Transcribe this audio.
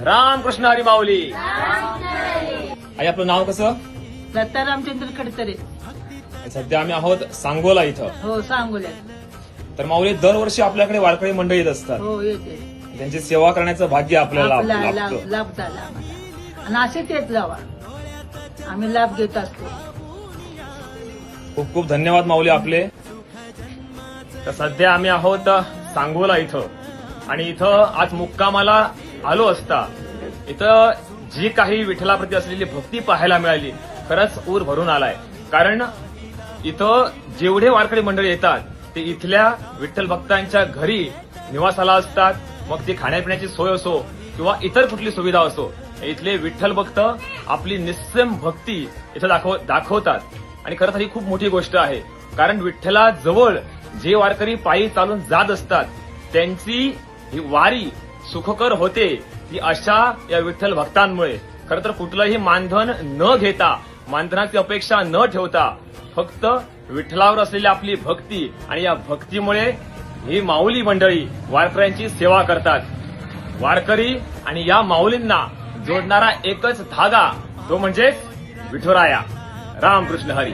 रामकृष्ण हरी माऊली. आई आपलं नाव कसं? दत्ता रामचंद्र खडतरे. सध्या आम्ही आहोत सांगोला इथं. हो सांगोल्यात. तर माऊली दरवर्षी आपल्याकडे वारकरी मंडळी येत असतात. हो येते. त्यांची सेवा करण्याचं भाग्य आपल्याला लाभतं. लाभ झाला आम्हाला आणि असेच येत जावा, आम्ही लाभ घेत असतो. खूप खूप धन्यवाद माऊली आपले. तर सध्या आम्ही आहोत सांगोला इथं आणि इथं आज मुक्कामाला आलो असता इथं जी काही विठ्ठलाप्रती असलेली भक्ती पाहायला मिळाली, खरंच ऊर भरून आलाय. कारण इथं जेवढे वारकरी मंडळी येतात ते इथल्या विठ्ठल भक्तांच्या घरी निवासाला असतात. मग ती खाण्यापिण्याची सोय असो किंवा इतर कुठली सुविधा असो, इथले विठ्ठल भक्त आपली निस्सीम भक्ती इथं दाखवतात. आणि खरंच ही खूप मोठी गोष्ट आहे. कारण विठ्ठलाजवळ जे वारकरी पायी चालून जात असतात त्यांची ही वारी सुखकर होते ती अशा या विठ्ठल भक्तांमुळे. खरं तर कुठलंही मानधन न घेता, मानधनाची अपेक्षा न ठेवता फक्त विठ्ठलावर असलेली आपली भक्ती आणि या भक्तीमुळे ही माऊली मंडळी वारकऱ्यांची सेवा करतात. वारकरी आणि या माऊलींना जोडणारा एकच धागा, तो म्हणजे विठुराया. रामकृष्ण हरी.